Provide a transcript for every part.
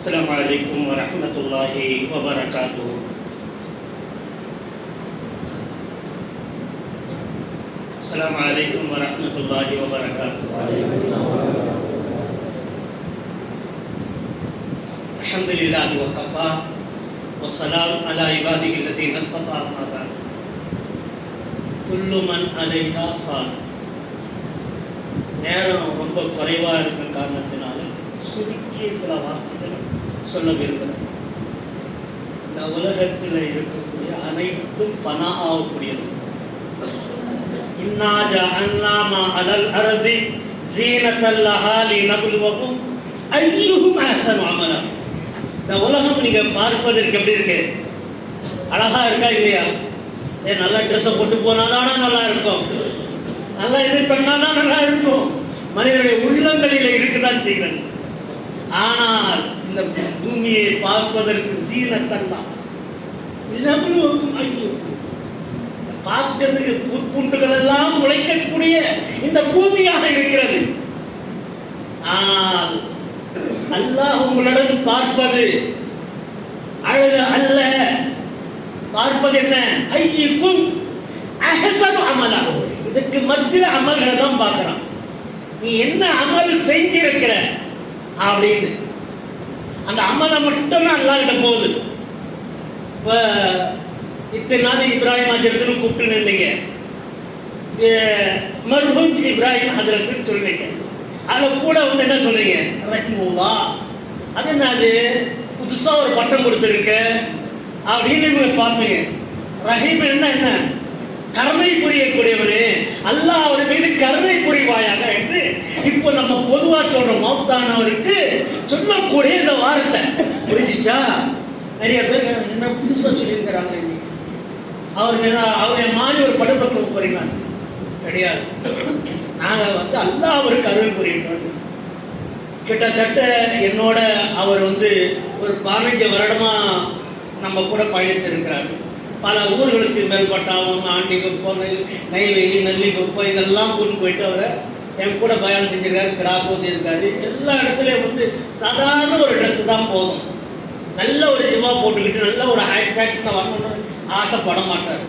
السلام عليكم ورحمة الله وبركاته. السلام عليكم ورحمة الله وبركاته. الحمد لله وكفى والسلام على عباده الذين اصطفى. أما بعد كل من عليها فان. நேரம் ரொம்ப குறைவாக இருக்கிற காரணத்தினால சுருக்கிய சில வார்த்தைகள் சொல்ல விரும்புகிறேன். இந்த உலகத்தில் இருக்கக்கூடிய அனைத்தும் ஃபனா ஆகக்கூடியது. இன்னா ஜஅல்னா மா அலல் அர்தி ஸீனத்தல் லஹா லினப்லுவகும் அய்யுஹும் அஹ்ஸனு அமலா. இந்த உலகம் நீங்க பார்ப்பதற்கு எப்படி இருக்கு? அழகா இருக்கா இல்லையா? நல்ல ட்ரெஸ்ஸை போட்டு போனாதானா நல்லா இருக்கும், நல்லா இது பண்ணாதான் நல்லா இருக்கும். மனிதனுடைய உள்ளங்களில் இருக்குதான் செய்கிறது. ஆனால் இந்த பூமியை பார்ப்பதற்கு சீனத்தல்லாம் பார்க்கிறதுக்கு புற்புண்டுகள் எல்லாம் உழைக்கக்கூடிய இந்த பூமியாக இருக்கிறது. ஆனால் அல்லாஹ் உங்களிடம் பார்ப்பது அழகு அல்ல, பார்ப்பது என்ன? ஐயுக்கும் அஹ்ஸனு அமலா. இதுக்கு மத்தியில் அமல்களை தான் பார்க்கிறான். நீ என்ன அமல் செஞ்சிருக்கிற அப்படின்னு அந்த அமலை மட்டும் தான் அல்லாஹ் கிட்ட போகுது. இப்போ இத்தனை நாள் இப்ராஹிம் ஹஜரத்துன்னு கூப்பிட்டு இருந்தீங்க, மர்ஹூம் இப்ராஹிம் ஹஜரத்துன்னு சொல்லுவீங்க. அதில் கூட வந்து என்ன சொல்றீங்க? ரஹ்முல்லா. அது என்னது? புதுசாக ஒரு பட்டம் கொடுத்துருக்க அப்படின்னு நீங்கள் பார்ப்பீங்க. ரஹீம் என்ன? கருணை புரியக்கூடியவனே, அல்லாஹ் அவர் மீது கருணை புரிவாயாக என்று இப்போ நம்ம பொதுவாக சொல்றோம். மௌத்தானவருக்கு சொல்லக்கூடிய இந்த வார்த்தை புரிஞ்சிச்சா? நிறைய பேர் என்ன புதுசாக சொல்லியிருக்கிறாங்க. அவரை மாதிரி ஒரு படத்தை கொடுக்க போறீங்க கிடையாது. நாங்கள் வந்து அல்லாஹ் அவருக்கு அருள் புரியணும். கிட்டத்தட்ட என்னோட அவர் வந்து ஒரு 15 வருடமா நம்ம கூட பயணித்திருக்கிறாரு. பல ஊர்களுக்கு மேல்பட்டாவும், ஆண்டிகுப்பம், நெய்வேலி, நெல்லிக்குப்பம் இதெல்லாம் கூட்டு போயிட்டு அவரை என் கூட பயணம் செஞ்சிருக்காரு. கிராப்போது இருக்காரு. எல்லா இடத்துலையும் வந்து சாதாரண ஒரு ட்ரெஸ்ஸு தான் போதும். நல்ல ஒரு ஜிவா போட்டுக்கிட்டு நல்ல ஒரு ஹேண்ட் பேக்ல வரணும்னு ஆசைப்பட மாட்டார்.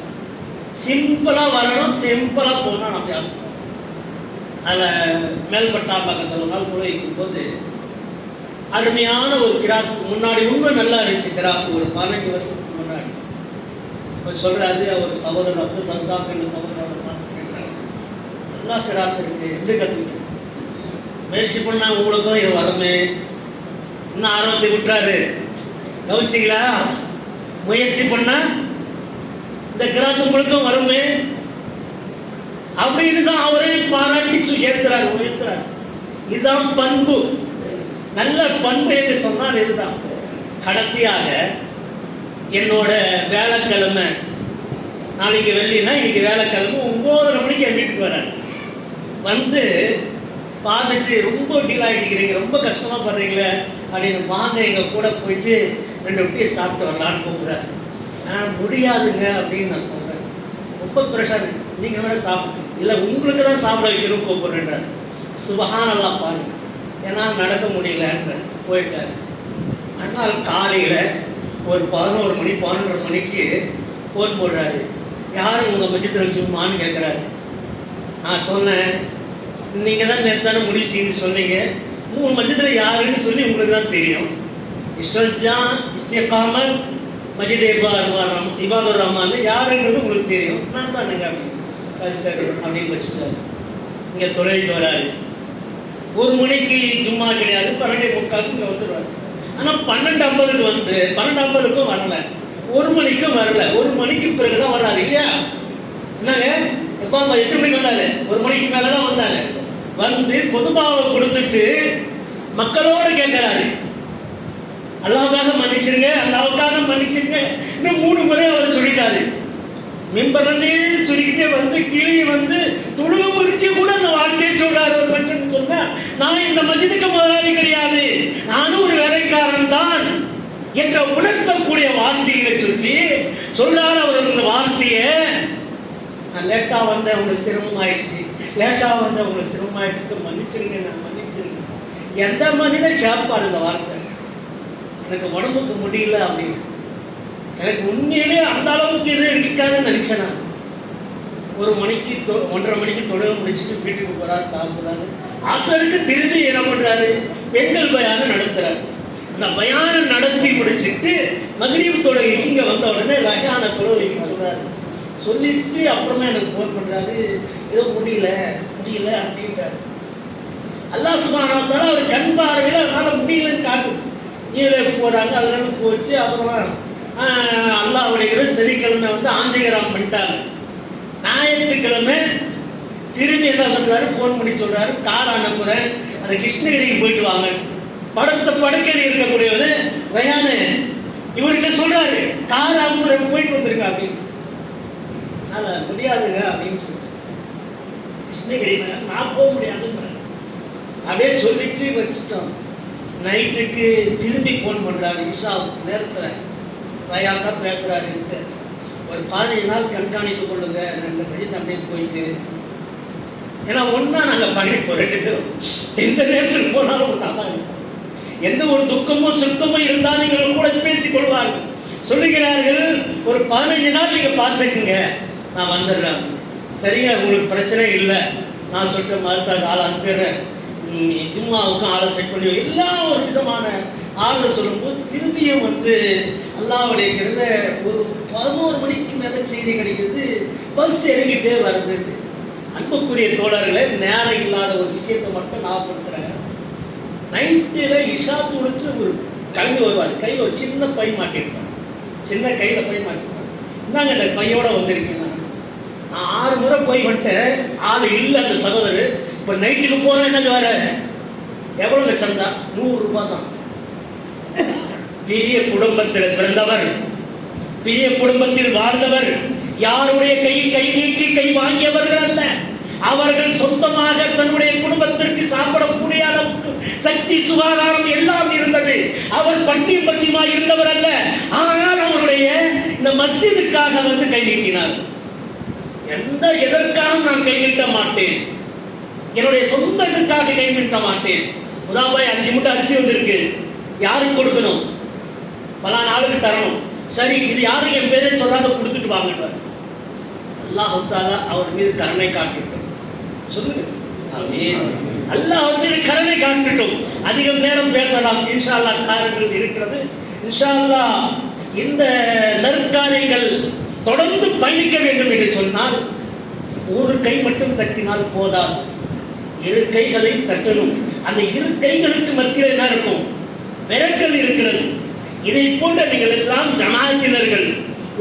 சிம்பிளாக வரணும், சிம்பிளாக போனால் நம்ம ஆசைப்படுவோம். அதில் மேல்பட்டா பக்கத்தில் ஒரு நாள் துளைக்கும் போது அருமையான ஒரு கிராப்பு, முன்னாடி இன்னும் நல்லா இருந்துச்சு கிராப்பு, ஒரு 15 வருஷத்துக்கு முன்னாடி. இப்போ சொல்கிறாரு அவர் சகோதரர் அப்துல் ரஸாக் என்ற சகோதரரை பார்த்து கேட்குறாரு, நல்லா கிராப்பு இருக்கு, எது கற்றுக்கிட்டு முயற்சி பண்ணால் உங்களுக்கும் இது வருமே. இன்னும் ஆர்வத்தை விட்டுறாரு. கவனிச்சிங்களா? முயற்சி பண்ணால் இந்த கிராத்து உங்களுக்கும் வருமே அப்படின்னு தான் அவரே பாராட்டி ஏற்றுறாரு, உயர்த்துறாரு. இதுதான் பண்பு, நல்ல பண்பு என்று சொன்னால் இதுதான். கடைசியாக என்னோட வேலைக்கிழமை, நாளைக்கு வெள்ளினா இன்னைக்கு வேலைக்கிழமை 9:30 மணிக்கு என் வீட்டுக்கு வராரு. வந்து பார்த்துட்டு ரொம்ப டீல் ஆகிட்டுக்கிறீங்க, ரொம்ப கஷ்டமாக பண்ணுறீங்களே அப்படின்னு, வாங்க எங்கள் கூட போயிட்டு 2 ரொட்டியை சாப்பிட்டு வரலான்னு கூப்பிட்றாரு. முடியாதுங்க அப்படின்னு நான் சொல்கிறேன். ரொம்ப ப்ரெஷர், நீங்கள் வேணால் சாப்பிட்டு இல்லை உங்களுக்கு தான் சாப்பிட வைக்கணும் கூப்பிட்றேன்றார். சுபஹானல்லாஹ் பாருங்க, ஏன்னா நடக்க முடியலன்ற போயிட்டார். அதனால் காலையில் ஒரு 11 மணி 11:30 மணிக்கு ஃபோன் போடுறாரு. யாரும் உங்கள் மஜ்ஜித்தில் வச்சுமான்னு கேட்குறாரு. நான் சொன்னேன், நீங்கள் தான் நேரத்தான முடிவு செய்து சொன்னீங்க, 3 மஜ்ஜித்தில் யாருன்னு சொல்லி உங்களுக்கு தான் தெரியும். இஸ்வல்ஜான், இஸ்திகாமத், மஜித் இபாதுர் ரஹ்மான் யாருன்றது உங்களுக்கு தெரியும். நான் தான் நீங்கள் அப்படி சரி அப்படின்னு வச்சுட்டாரு. இங்கே தொழிலுக்கு வராரு. 1 மணிக்கு ஜும்மா கிடையாது, 12:45 இங்கே வந்துடுவார். ஆனால் 12:50 வந்து 12:50க்கும் வரல, 1 மணிக்கும் வரல. 1 மணிக்கு பிறகு தான் வராரு இல்லையா? என்னங்க எப்போ 8 மணிக்கு வந்தாரு, 1 மணிக்கு மேலே தான் வந்தாரு. வந்து கொதுபாவை கொடுத்துட்டு மக்களோடு கேட்கிறாரு, அல்லாவுக்காக மன்னிச்சிருங்க, அல்லாவுக்காக மன்னிச்சிருங்க. இன்னும் 3 முறை அவர் சொல்லிட்டாரு. மிம்பர்லேருந்தே சொல்லிக்கிட்டே வந்து கீழே வந்து தொழுக முறிச்சு கூட அந்த வார்த்தையை சொல்றாரு. ஒரு மனுஷன் சொன்னா, நான் இந்த மஸ்ஜிதுக்கு முதலாளி கிடையாது, நானும் ஒரு வேலைக்காரன் தான் என்ற உணர்த்தக்கூடிய வார்த்தைகளை சொல்லி சொல்றாரு. அவர் இந்த வார்த்தையை, நான் லேட்டாக வந்து அவங்களுக்கு சிரமம் ஆயிடுச்சு, லேட்டாக வந்து அவங்களுக்கு சிரமம் ஆயிடுச்சு, மன்னிச்சிருங்க, நான் மன்னிச்சிருங்க. எந்த மனிதர் கேட்பார் இந்த வார்த்தை? எனக்கு உடம்புக்கு முடியல அப்படின்னு. எனக்கு உண்மையிலே அந்த அளவுக்கு இது இருக்காதுன்னு நினைச்சேன் நான். 1 மணிக்கு 1:30 மணிக்கு தொழுகை முடிச்சுட்டு வீட்டுக்கு போகிறார், சாப்பிட்றாரு. அசருக்கு திரும்பி என்ன பண்ணுறாரு, பெண்கள் பயானம் நடத்துறாரு. அந்த பயானம் நடத்தி முடிச்சுட்டு மக்ரிப் தொழுகைக்கு இங்கே வந்த உடனே ரஹான தொழுகைக்கு சொல்கிறாரு. சொல்லிட்டு அப்புறமா எனக்கு ஃபோன் பண்ணுறாரு, ஏதோ முடியல அப்படின்றாரு. அல்லாஹ் சுப்ஹானஹு வ தஆலா அவர் கண் பார்வையில் அதனால் முடியலன்னு காட்டுது. கீழே போகிறாங்க, அதனால போச்சு. அப்புறமா அல்லாஹ்வுடைய சனிக்கிழமை ஆஞ்சகிராம் பண்ணிட்டாங்க. ஞாயிற்றுக்கிழமை திரும்பி என்ன சொல்றாரு, ஃபோன் பண்ணி சொல்றாரு, கார் அனுப்புறேன், அந்த கிருஷ்ணகிரிக்கு போயிட்டு வாங்க. படுக்கையில் இருக்கக்கூடியவர் ரயானு இவர்கிட்ட சொல்றாரு, கார் அனுப்புறேன், போயிட்டு வந்துருங்க அப்படின்னு. அதனால் முடியாதுங்க அப்படின்னு சொல்லிட்டு கிருஷ்ணகிரி நான் போக முடியாதுங்க அப்படியே சொல்லிட்டு வச்சுட்டோம். நைட்டுக்கு திரும்பி ஃபோன் பண்ணுறாரு, இஷா நேரத்தில் ரயான் தான் பேசுகிறாருன்ட்டு. ஒரு 15 நாள் கண்காணித்து கொள்ளுங்க, 2 மணி தண்டைக்கு போயிட்டு. ஏன்னா ஒன்றா நாங்கள் பண்ணிப்போம் 2 பேரும். எந்த நேரத்தில் போனாலும் ஒன்றா தான் இருப்போம். எந்த ஒரு துக்கமோ சுத்தமோ இருந்தாலும் நீங்கள் கூட பேசிக் கொள்வார்கள். சொல்லுகிறார்கள், ஒரு 15 நாள் நீங்கள் பார்த்துக்குங்க, நான் வந்துடுறேன். சரியா, உங்களுக்கு பிரச்சனை இல்லை. நான் சொல்லிட்டு மாசாக ஆள் அனுப்பிடுறேன், ஜும்மாவுக்கும் ஆளை செட் பண்ணி எல்லா ஒரு விதமான ஆளை சொல்லும்போது திரும்பியும் அல்லாஹ்வுடைய கிருபை ஒரு 11 மணிக்கு மேலே செய்தி கிடைக்குது. பஸ் இறங்கிட்டே வருது. அன்புக்குரிய தோழர்களே, நேரம் இல்லாத ஒரு விஷயத்தை மட்டும் ஞாபகப்படுத்துகிறேன். நைட்டில் இஷா தொழுக்கு ஒரு கிளம்பி வருவார், கையில் ஒரு சின்ன பை மாட்டிருப்பார், சின்ன கையில் பை மாட்டிருப்பார். இந்தாங்க இந்த பையோட வந்திருக்கேன். நான் 6 முறை போய் வந்துட்டேன், ஆள் இல்லை அந்த சகோதரர். இப்போ நைட்டுக்கு போகிறேன், என்னது வேற எவ்வளோ சந்தா, 100 ரூபாய் தான். பெரிய குடும்பத்தில் பிறந்தவர், பெரிய குடும்பத்தில் வாழ்ந்தவர், யாருடைய கை நீட்டி கை வாங்கியவர்கள் அல்ல. அவர்கள் சொந்தமாக தன்னுடைய குடும்பத்திற்கு சாப்பிடக்கூடிய அளவுக்கு சக்தி சுகாதாரம் எல்லாம் இருந்தது. அவர் பட்டி பசிமா இருந்தவர் அல்ல. ஆனால் அவருடைய இந்த மஸ்ஜிதுக்காக கை நீட்டினார். எதற்காக நான் கை நீட்ட மாட்டேன், என்னுடைய சொந்த இதுக்காக கை நீட்ட மாட்டேன். உதாபாய் 5 மூட்டை அரிசி வந்திருக்கு, யாருக்கு கொடுக்கணும், பல நாளுக்கு தரணும். சரி, இது யாரும் என் பேரை சொல்லாத கொடுத்துட்டு வாங்க. அல்லாஹ் தஆலா அவர் மீது கருணை காட்டட்டும். சொல்லுங்க, அல்லாஹ் அவர் மீது கருணை காட்டட்டும். அதிகம் நேரம் பேசலாம், இன்ஷா அல்லாஹ் காரணங்கள் இருக்கிறது. இன்ஷா அல்லாஹ் இந்த நற்காரியங்கள் தொடர்ந்து பயணிக்க வேண்டும் என்று சொன்னால் ஒரு கை மட்டும் தட்டினால் போதாது, 2 கைகளை தட்டணும். அந்த 2 கைகளுக்கு மத்தியில் என்ன இருக்கும், விரல்கள் இருக்கிறது. இதை போன்ற நீங்கள் எல்லாம் ஜமாஅத்தினர்கள்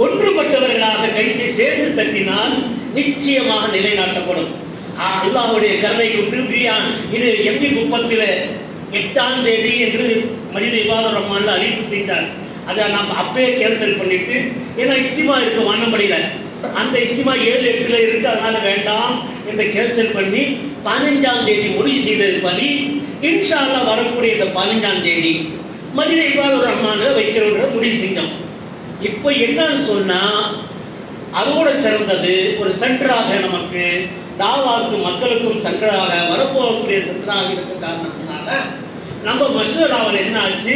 ஒன்றுபட்டவர்களாக கைத்தை சேர்ந்து தட்டினால் நிச்சயமாக நிலைநாட்டப்படும். அல்லாஹ்வுடைய கருணை கொண்டு இது எம்பி குப்பத்தில் 8ஆம் தேதி என்று மஜித் இபாதுர் ரஹ்மான்ல அறிவிப்பு செய்தார். அதை நாம் அப்பயே கேன்சல் பண்ணிட்டு, ஏன்னா இஸ்திமா இருக்கு வானம்படியில், அந்த இஸ்திமா 7-8 இருக்கு, அதனால வேண்டாம் என்று கேன்சல் பண்ணி 15ஆம் தேதி முடிவு செய்திருப்பது. இன்ஷா அல்லாஹ் வரக்கூடிய இந்த 15ஆம் தேதி மஜித் இபாதுர் ரஹ்மான்ல வைக்கிறோன்ற முடிவு செஞ்சோம். இப்போ என்னன்னு சொன்னா, அதோட சிறந்தது ஒரு சென்டராக நமக்கு தாவாக்கு மக்களுக்கும் சென்டராக வரப்போகக்கூடிய சென்டராக இருக்க காரணத்தினால நம்ம மசூராவில் என்ன ஆச்சு,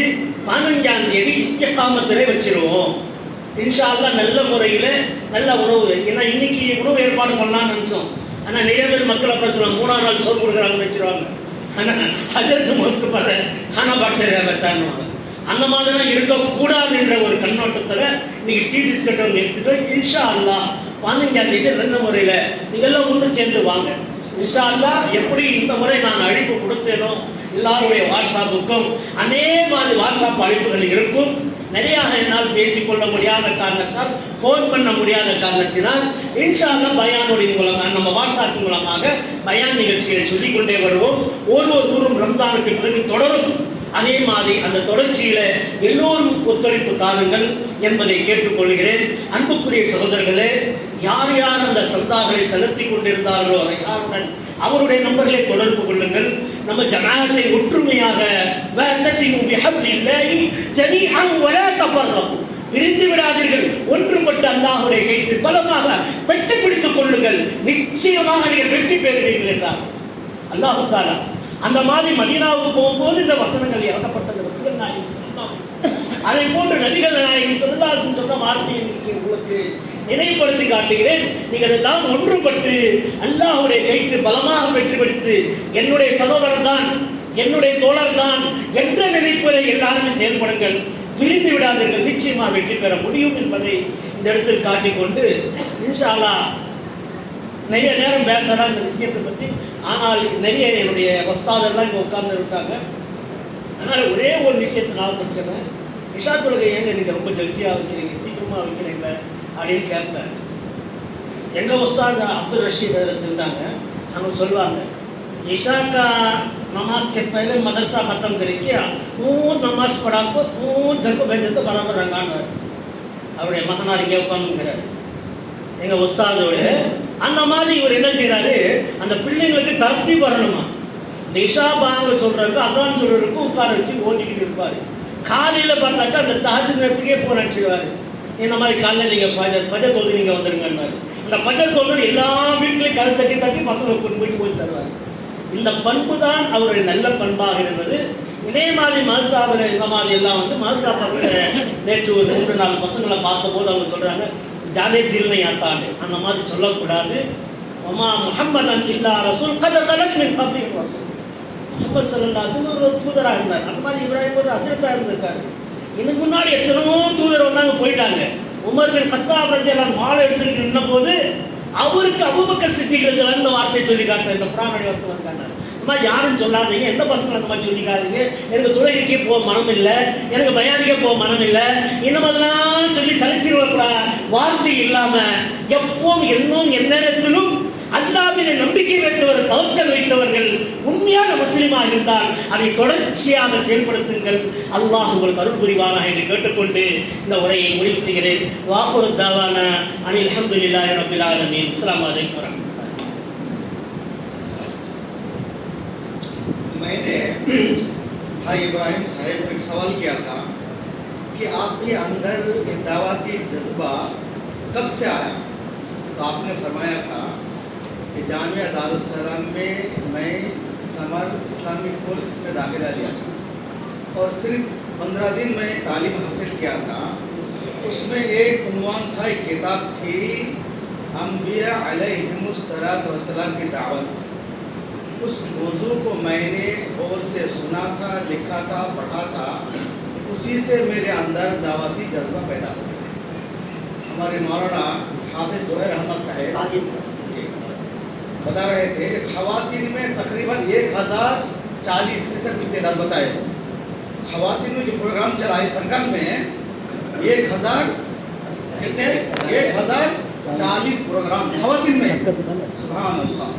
15ஆம் தேதி இஸ்திகாமத்திலே வச்சிருவோம். இன்ஷா அல்லாஹ் நல்ல முறையில் நல்ல உணவு, ஏன்னா இன்னைக்கு உணவு ஏற்பாடு பண்ணலாம்னு நினச்சோம். ஆனால் நிறைய பேர் மக்கள் அப்புறம் சொல்லுவாங்க 3ஆம் நாள் சோறு கொடுக்குறாங்கன்னு வச்சிருவாங்க. ஆனால் அதற்கு மொத்தம் பார்த்து காணா பாக்டீரியா விசாரணுவாங்க. அந்த மாதிரிலாம் இருக்கக்கூடாது என்ற ஒரு கண்ணோட்டத்தில் இன்னைக்கு டீ பிஸ்கட்டை நிறுத்திட்டு இன்ஷா அல்லாஹ் 15ஆம் தேதி நல்ல முறையில் நீங்கள்லாம் ஒன்று சேர்ந்து வாங்க. இன்ஷா அல்லாஹ் எப்படி இந்த முறை நான் அழைப்பு கொடுத்தேனோ எல்லாருடைய வாட்ஸ்அப்புக்கும் அதே மாதிரி வாட்ஸ்அப் அழைப்புகள் இருக்கும். நிறையாக என்னால் பேசிக்கொள்ள முடியாத காரணத்தால், ஃபோன் பண்ண முடியாத காரணத்தினால் இன்ஷா அல்லாஹ் பயானுடைய மூலமாக நம்ம வாட்ஸ்அப் மூலமாக பயான் நிகழ்ச்சிகளை சொல்லிக்கொண்டே வருவோம். ஒரு ஊரும் ரம்ஜானுக்கு பிறகு தொடரும். அதே மாதிரி அந்த தொடர்ச்சியில எல்லோரும் ஒத்துழைப்பு தாருங்கள் என்பதை கேட்டுக்கொள்கிறேன். அன்புக்குரிய சகோதரர்களே, யார் யார் அந்த சந்தாக்களை செலுத்தி கொண்டிருந்தார்களோ யாருடன் அவருடைய நம்பர்களை தொடர்பு கொள்ளுங்கள். நம்ம ஜமாஅத்தை ஒற்றுமையாக பிரிந்து விடாதீர்கள், ஒன்றுபட்டு அல்லாஹ்வுடைய கையில் பலமாக வெற்றி பிடித்துக் கொள்ளுங்கள். நிச்சயமாக நீங்கள் வெற்றி பெறுவீர்கள் என்றார் அல்லாஹ் தஆலா. அந்த மாதிரி மதீனாவுக்கு போகும்போது இந்த வசனங்கள் இறக்கப்பட்டது. அதை போன்று நபிகள் நாயகம் ஸல்லல்லாஹு அலைஹி வஸல்லம் சொன்ன வார்த்தையை உங்களுக்கு நினைவுபடுத்தி காட்டுகிறேன். நீங்கள் எல்லாம் ஒன்றுபட்டு அல்லாஹ்வுடைய கயிற்று பலமாக வெற்றி பிடித்து என்னுடைய சகோதரன் தான், என்னுடைய தோழர் தான் என்ற நினைப்பில் எல்லாருமே செயல்படுங்கள், பிரிந்து விடாதீர்கள், நிச்சயமாக வெற்றி பெற முடியும் என்பதை இந்த இடத்தில் காட்டிக்கொண்டு இன்ஷா அல்லாஹ் நிறைய நேரம் பேசலாம் இந்த விஷயத்தை பற்றி. ஆனால் நிறைய என்னுடைய வஸ்தாதெல்லாம் இங்கே உட்கார்ந்து இருக்காங்க. அதனால் ஒரே ஒரு விஷயத்தை நான் படிக்கிறேன். இஷா தொழுகை ஏங்க நீங்கள் ரொம்ப ஜல்தியாக வைக்கிறீங்க, சீக்கிரமாக வைக்கிறீங்க அப்படின்னு கேட்பேன். எங்கள் உஸ்தாத் அப்துல் ரஷீத் இருந்தாங்க, அவங்க சொல்லுவாங்க ईशा का नमाज के पहले मदरसा ख़त्म करके वो नमाज पढ़ा को वो घर को भेजे तो बराबर रंगान அவருடைய மகனார் இங்கே உட்காந்துங்கிறார். எங்கள் உஸ்தாதோட அந்த மாதிரி இவர் என்ன செய்கிறாரு, அந்த பிள்ளைங்களுக்கு தரத்தி வரணுமா, இந்த இஷா பாங்க சொல்கிறதுக்கு அசான் சொல்கிறதுக்கு உட்கார வச்சு ஓட்டிக்கிட்டு இருப்பார். காலையில் பார்த்தாக்கா அந்த தஹஜ்ஜுத் நேரத்துக்கே போன் அடிச்சிடுவார். இந்த மாதிரி காலையில் நீங்கள் பஜர் தொழுது நீங்கள் வந்துருங்கன்னாரு. அந்த பஜர் தொழுது எல்லா வீட்லையும் கதை தட்டி தட்டி பசங்களை கொண்டு போயிட்டு போய் தருவார். இந்த பண்பு தான் அவருடைய நல்ல பண்பாக இருந்தது. இதே மாதிரி மதசாவில் இந்த மாதிரி எல்லாம் மதசா பசங்க நேற்று ஒரு 3-4 பசங்களை பார்த்தபோது அவங்க சொல்கிறாங்க ஜாதே தில்லை ஆத்தாண்டு அந்த மாதிரி சொல்லக்கூடாது. ஒமா முஹம்மதன் இல்லா ரசூல் கத கலக் மின் கப்லி ரசூல். முஹம்மது ஸல்லல்லாஹு அலைஹி வஸல்லம் ஒரு தூதராக இருந்தார். அந்த மாதிரி இப்ராஹிம் ஒரு ஹஜ்ரத்தாக இருந்திருக்காரு. இதுக்கு முன்னாடி எத்தனையோ தூதர் வந்தாங்க போயிட்டாங்க. உமர் பின் கத்தாப் ரலியல்லாஹு மாலை எடுத்துக்கிட்டு நின்ற போது அவருக்கு அபூபக்கர் சித்திக் ரலியல்லாஹு இந்த வார்த்தையை சொல்லி காட்டுறார். இந்த குர்ஆனுடைய வசனம் வந்தாங்க, இந்த மாதிரி யாரும் சொல்லாதீங்க, எந்த பசங்களும் அந்த மாதிரி சொல்லிக்காதீங்க, எனக்கு தொழுகைக்கே போக மனம் இல்லை, எனக்கு பயானிக்கே போக மனம் இல்லை, இந்த மாதிரிலாம் சொல்லி சலிச்சிருவக்கூடா வார்த்தை இல்லாமல் எப்பவும் என்னும் எந்நேரத்திலும் அல்லாஹ்விலே நம்பிக்கை வைத்தவர், தவக்கல் வைத்தவர்கள் உண்மையான முஸ்லிமாக இருந்தால் அதை தொடர்ச்சியாக செயல்படுத்துங்கள். அல்லாஹ் உங்களுக்கு அருள் புரிவானாக என்று கேட்டுக்கொண்டு இந்த உரையை முடிவு செய்கிறேன். வாஹுரு தாவானா அனில் அல்ஹம்துலில்லாஹி ரப்பில் ஆலமீன். அஸ்ஸலாமு அலைக்கும் வரஹ்மத்துல்லாஹி. मैंने भाई इब्राहिम साहब को एक सवाल किया था कि आपके अंदर ये दावती जज्बा कब से आया, तो आपने फरमाया था कि जामिया दारुस्सलाम में मैं समर इस्लामिक कोर्स में दाखिला लिया था और सिर्फ 15 दिन में तालीम हासिल किया था. उसमें एक उन्वान था, एक किताब थी अंबिया अलैहिमुस्सलातु वस्सलाम की दावत. उस मौजू को मैंने गौर से सुना था, लिखा था, पढ़ा था, उसी से मेरे अंदर दावती जज्बा पैदा हो गया. हमारे मौलाना हाफिज ज़ुहैर अहमद साहब बता रहे थे कि ख़वातीन में तकरीबन 1040 से कुछ तादाद बताए. ख़वातीन में जो प्रोग्राम चला है सरकार में 1040 प्रोग्राम ख़वातीन में. सुभान अल्लाह.